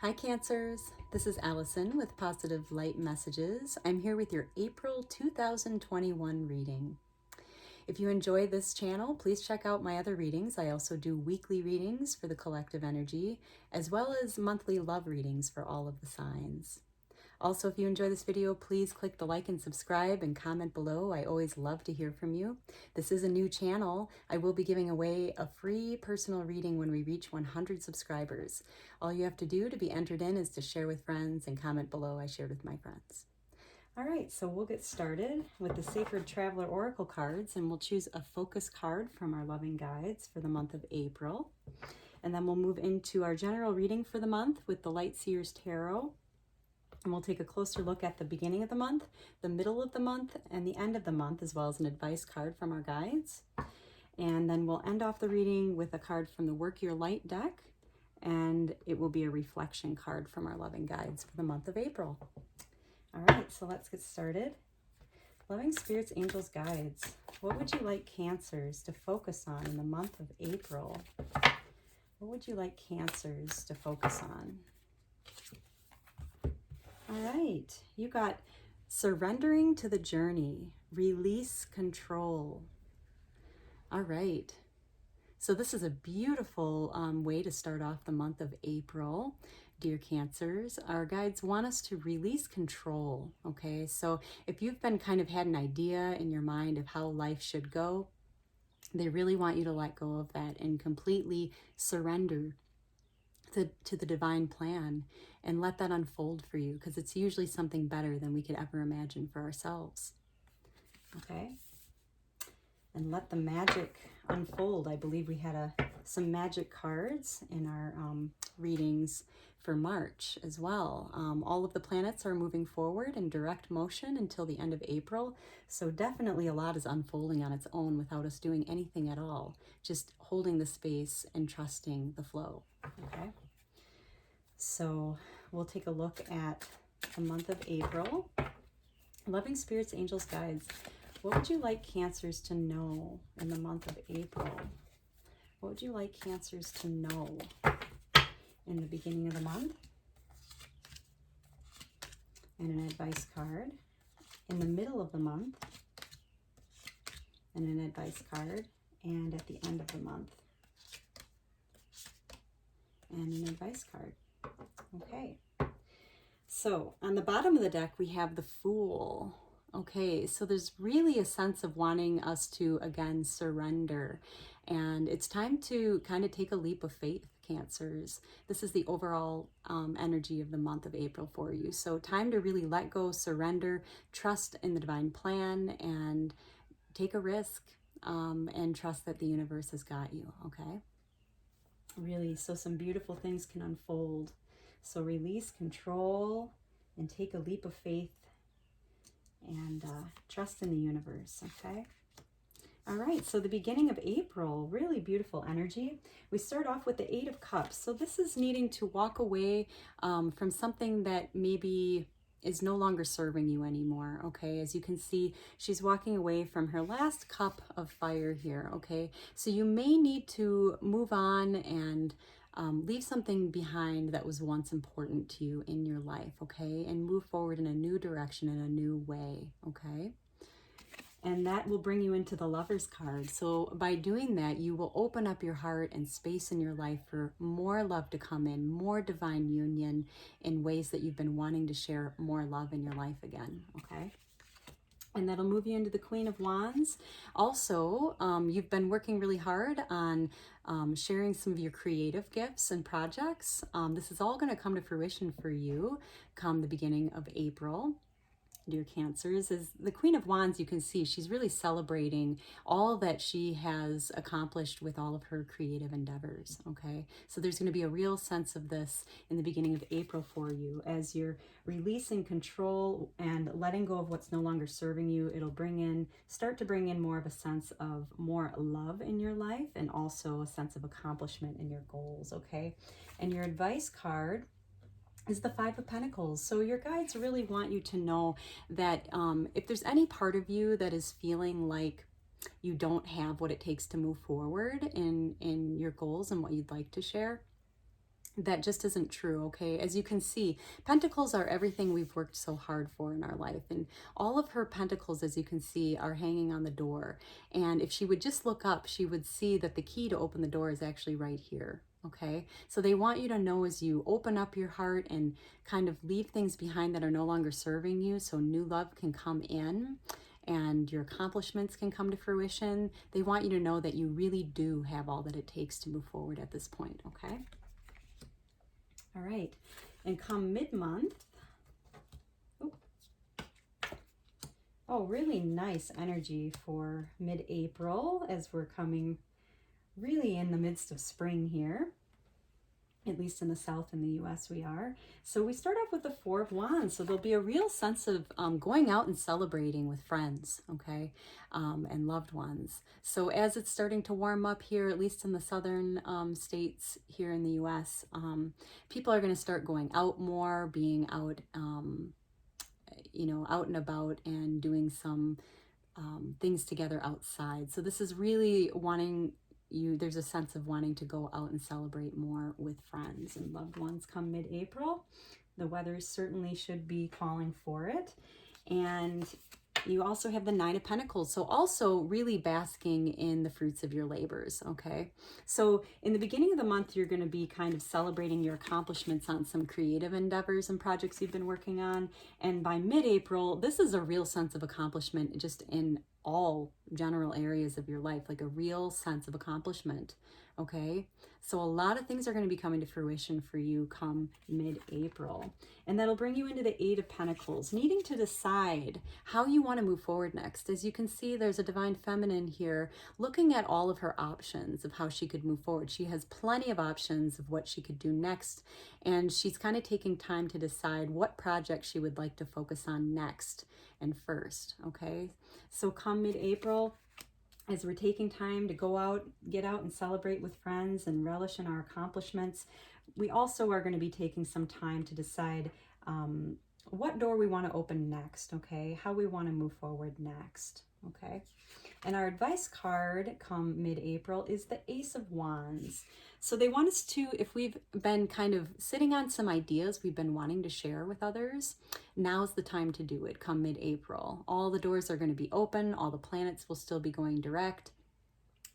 Hi Cancers, this is Allison with Positive Light Messages. I'm here with your April 2021 reading. If you enjoy this channel, please check out my other readings. I also do weekly readings for the collective energy, as well as monthly love readings for all of the signs. Also, if you enjoy this video, please click the like and subscribe and comment below. I always love to hear from you. This is a new channel. I will be giving away a free personal reading when we reach 100 subscribers. All you have to do to be entered in is to share with friends and comment below. I shared with my friends. All right, so we'll get started with the Sacred Traveler Oracle cards, and we'll choose a focus card from our loving guides for the month of April. And then we'll move into our general reading for the month with the Light Seers Tarot. And we'll take a closer look at the beginning of the month, the middle of the month, and the end of the month, as well as an advice card from our guides. And then we'll end off the reading with a card from the Work Your Light deck, and it will be a reflection card from our loving guides for the month of April. All right, so let's get started. Loving Spirits, Angels, Guides, what would you like Cancers to focus on in the month of April? What would you like Cancers to focus on? All right, you got surrendering to the journey, release control. All right, so this is a beautiful way to start off the month of April, dear Cancers. Our guides want us to release control, okay? So if you've been kind of had an idea in your mind of how life should go, they really want you to let go of that and completely surrender to the divine plan and let that unfold for you, because it's usually something better than we could ever imagine for ourselves. Okay, and let the magic unfold. I believe we had some magic cards in our readings for March as well. All of the planets are moving forward in direct motion until the end of April, so definitely a lot is unfolding on its own without us doing anything at all, just holding the space and trusting the flow. Okay, so we'll take a look at the month of April. Loving Spirits, Angels, Guides, what would you like Cancers to know in the month of April? What would you like Cancers to know in the beginning of the month? And an advice card. In the middle of the month, and an advice card. And at the end of the month, and an advice card. Okay, so on the bottom of the deck, we have the Fool. Okay, so there's really a sense of wanting us to, again, surrender. And it's time to kind of take a leap of faith, Cancers. This is the overall energy of the month of April for you. So time to really let go, surrender, trust in the divine plan, and take a risk and trust that the universe has got you, okay? Really, so some beautiful things can unfold. So release control and take a leap of faith and trust in the universe, okay? All right, so the beginning of April, really beautiful energy. We start off with the Eight of Cups. So this is needing to walk away from something that maybe is no longer serving you anymore, okay? As you can see, she's walking away from her last cup of fire here, okay? So you may need to move on and leave something behind that was once important to you in your life, okay? And move forward in a new direction, in a new way, okay? And that will bring you into the Lover's card. So by doing that, you will open up your heart and space in your life for more love to come in, more divine union in ways that you've been wanting to share more love in your life again, okay? And that'll move you into the Queen of Wands. Also, you've been working really hard on sharing some of your creative gifts and projects. This is all going to come to fruition for you come the beginning of April. Dear Cancers, is the Queen of Wands. You can see she's really celebrating all that she has accomplished with all of her creative endeavors, okay? So there's going to be a real sense of this in the beginning of April for you as you're releasing control and letting go of what's no longer serving you. It'll start to bring in more of a sense of more love in your life and also a sense of accomplishment in your goals, okay? And your advice card is the Five of Pentacles. So your guides really want you to know that if there's any part of you that is feeling like you don't have what it takes to move forward in your goals and what you'd like to share, that just isn't true, okay? As you can see, pentacles are everything we've worked so hard for in our life. And all of her pentacles, as you can see, are hanging on the door. And if she would just look up, she would see that the key to open the door is actually right here, okay? So they want you to know, as you open up your heart and kind of leave things behind that are no longer serving you, so new love can come in and your accomplishments can come to fruition. They want you to know that you really do have all that it takes to move forward at this point, okay? All right, and come mid-month, oh, really nice energy for mid-April as we're coming really in the midst of spring here. At least in the South in the US we are. So we start off with the Four of Wands. So there'll be a real sense of going out and celebrating with friends, okay, and loved ones. So as it's starting to warm up here, at least in the southern states here in the US, people are going to start going out more, being out, you know, out and about and doing some things together outside. So this is really wanting there's a sense of wanting to go out and celebrate more with friends and loved ones come mid-April. The weather certainly should be calling for it. And you also have the Nine of Pentacles, so also really basking in the fruits of your labors, okay? So in the beginning of the month, you're going to be kind of celebrating your accomplishments on some creative endeavors and projects you've been working on. And by mid-April, this is a real sense of accomplishment just in all general areas of your life, like a real sense of accomplishment, okay? So a lot of things are going to be coming to fruition for you come mid-April. And that'll bring you into the Eight of Pentacles, needing to decide how you want to move forward next. As you can see, there's a Divine Feminine here looking at all of her options of how she could move forward. She has plenty of options of what she could do next, and she's kind of taking time to decide what project she would like to focus on next and first, okay? So come mid-April, as we're taking time to go out, get out and celebrate with friends and relish in our accomplishments, we also are going to be taking some time to decide what door we want to open next, okay? How we want to move forward next, okay? And our advice card come mid-April is the Ace of Wands. So they want us to, if we've been kind of sitting on some ideas we've been wanting to share with others, now's the time to do it come mid-April. All the doors are going to be open. All the planets will still be going direct.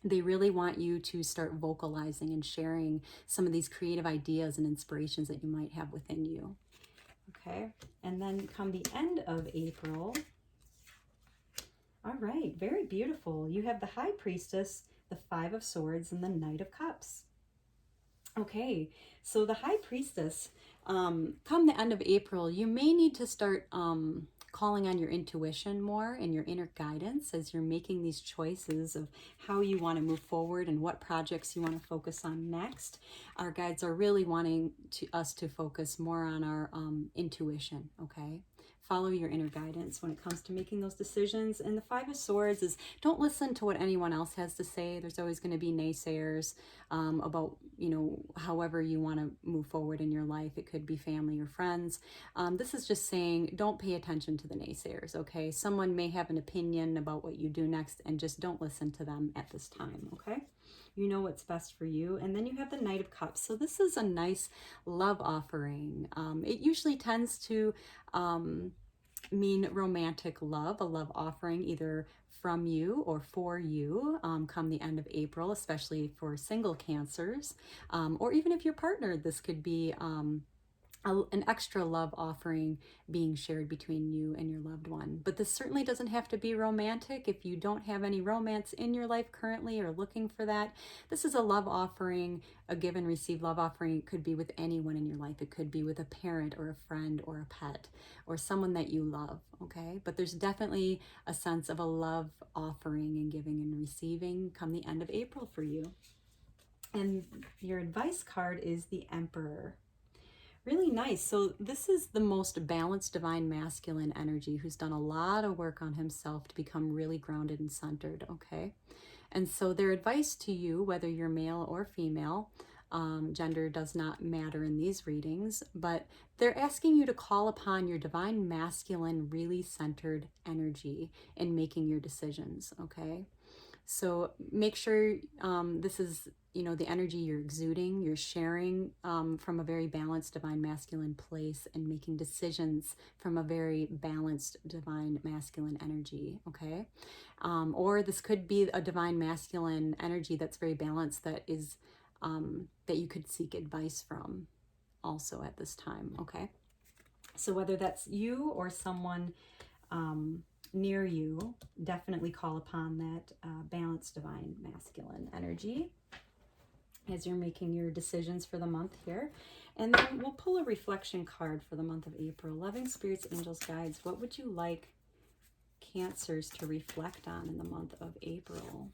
They really want you to start vocalizing and sharing some of these creative ideas and inspirations that you might have within you. Okay, and then come the end of April. All right, very beautiful. You have the High Priestess, the Five of Swords, and the Knight of Cups. Okay, so the High Priestess, come the end of April, you may need to start calling on your intuition more and your inner guidance as you're making these choices of how you want to move forward and what projects you want to focus on next. Our guides are really wanting us to focus more on our intuition, okay? Follow your inner guidance when it comes to making those decisions. And the Five of Swords is, don't listen to what anyone else has to say. There's always going to be naysayers about, you know, however you want to move forward in your life. It could be family or friends. This is just saying, don't pay attention to the naysayers, okay? Someone may have an opinion about what you do next, and just don't listen to them at this time, okay? You know what's best for you. And then you have the Knight of Cups. So this is a nice love offering. It usually tends to mean romantic love, a love offering either from you or for you come the end of April, especially for single Cancers, or even if you're partnered, this could be an extra love offering being shared between you and your loved one. But this certainly doesn't have to be romantic. If you don't have any romance in your life currently or looking for that, this is a love offering, a give and receive love offering. It could be with anyone in your life. It could be with a parent or a friend or a pet or someone that you love, okay? But there's definitely a sense of a love offering and giving and receiving come the end of April for you. And your advice card is the Emperor. Really nice. So this is the most balanced divine masculine energy who's done a lot of work on himself to become really grounded and centered, okay? And so their advice to you, whether you're male or female, gender does not matter in these readings, but they're asking you to call upon your divine masculine, really centered energy in making your decisions, okay? So make sure this is, you know, the energy you're exuding, you're sharing from a very balanced divine masculine place, and making decisions from a very balanced divine masculine energy, okay? Or this could be a divine masculine energy that's very balanced, that is that you could seek advice from also at this time, okay? So whether that's you or someone near you, definitely call upon that balanced divine masculine energy as you're making your decisions for the month here. And then we'll pull a reflection card for the month of April. Loving spirits, angels, guides, what would you like Cancers to reflect on in the month of April?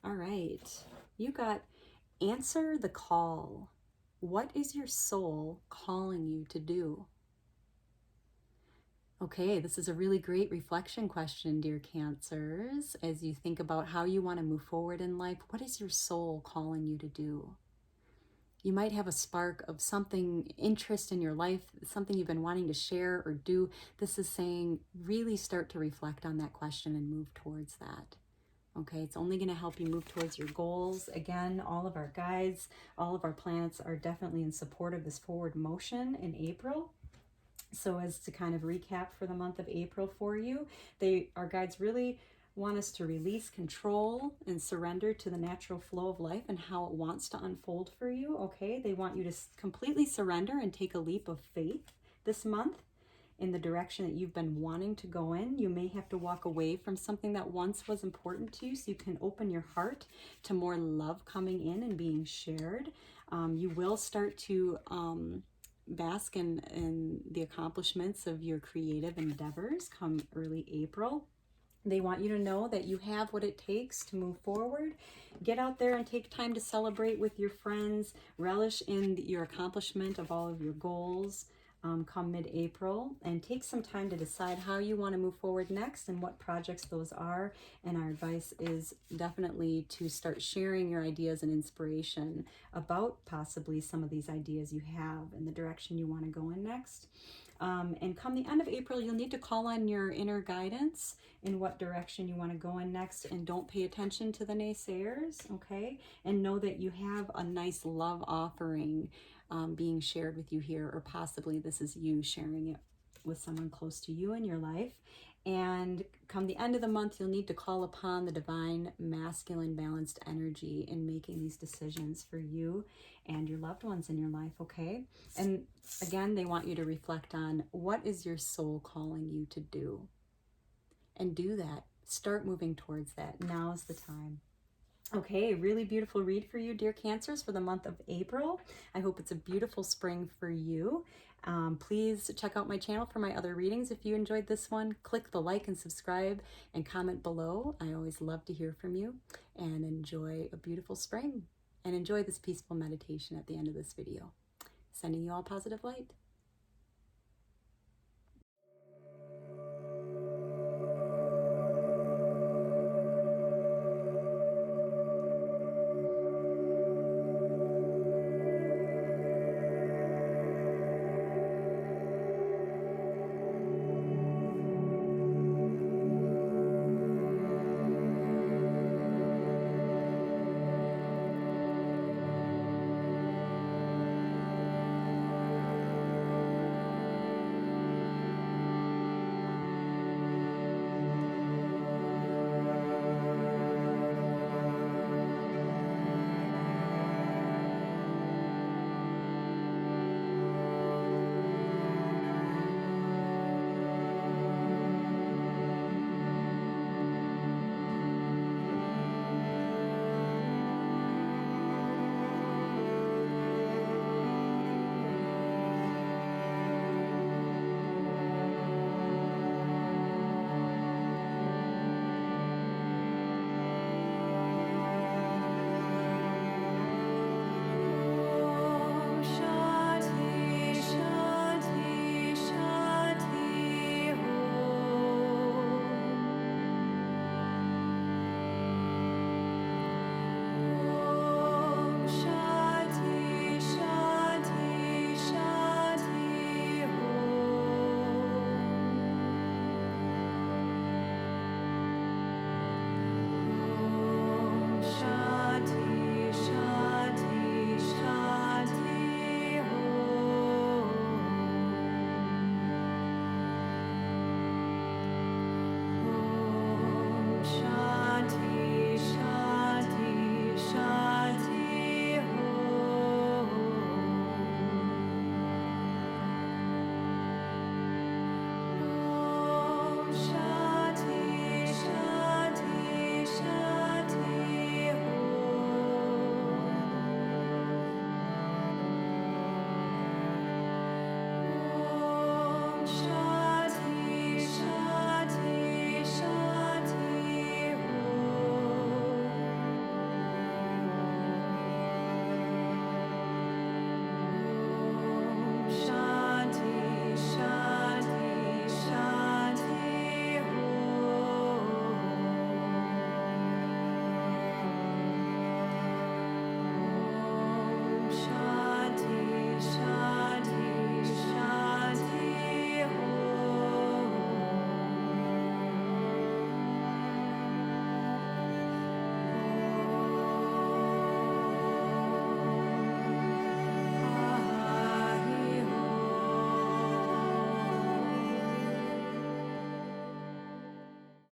All right, you got answer the call. What is your soul calling you to do? Okay, this is a really great reflection question, dear Cancers, as you think about how you want to move forward in life. What is your soul calling you to do? You might have a spark of something, interest in your life, something you've been wanting to share or do. This is saying really start to reflect on that question and move towards that. Okay, it's only going to help you move towards your goals. Again, all of our guides, all of our planets are definitely in support of this forward motion in April. So as to kind of recap for the month of April for you, our guides really want us to release control and surrender to the natural flow of life and how it wants to unfold for you, okay? They want you to completely surrender and take a leap of faith this month in the direction that you've been wanting to go in. You may have to walk away from something that once was important to you so you can open your heart to more love coming in and being shared. You will start to bask in the accomplishments of your creative endeavors come early April. They want you to know that you have what it takes to move forward. Get out there and take time to celebrate with your friends. Relish in your accomplishment of all of your goals come mid-April. And take some time to decide how you want to move forward next and what projects those are. And our advice is definitely to start sharing your ideas and inspiration about possibly some of these ideas you have and the direction you want to go in next. And come the end of April, you'll need to call on your inner guidance in what direction you want to go in next, and don't pay attention to the naysayers, okay? And know that you have a nice love offering being shared with you here, or possibly this is you sharing it with someone close to you in your life. And come the end of the month, you'll need to call upon the divine masculine balanced energy in making these decisions for you and your loved ones in your life, okay? And again, they want you to reflect on what is your soul calling you to do? And do that. Start moving towards that. Now's the time. Okay, really beautiful read for you, dear Cancers, for the month of April. I hope it's a beautiful spring for you. Please check out my channel for my other readings. If you enjoyed this one, click the like and subscribe and comment below. I always love to hear from you, and enjoy a beautiful spring, and enjoy this peaceful meditation at the end of this video. Sending you all positive light.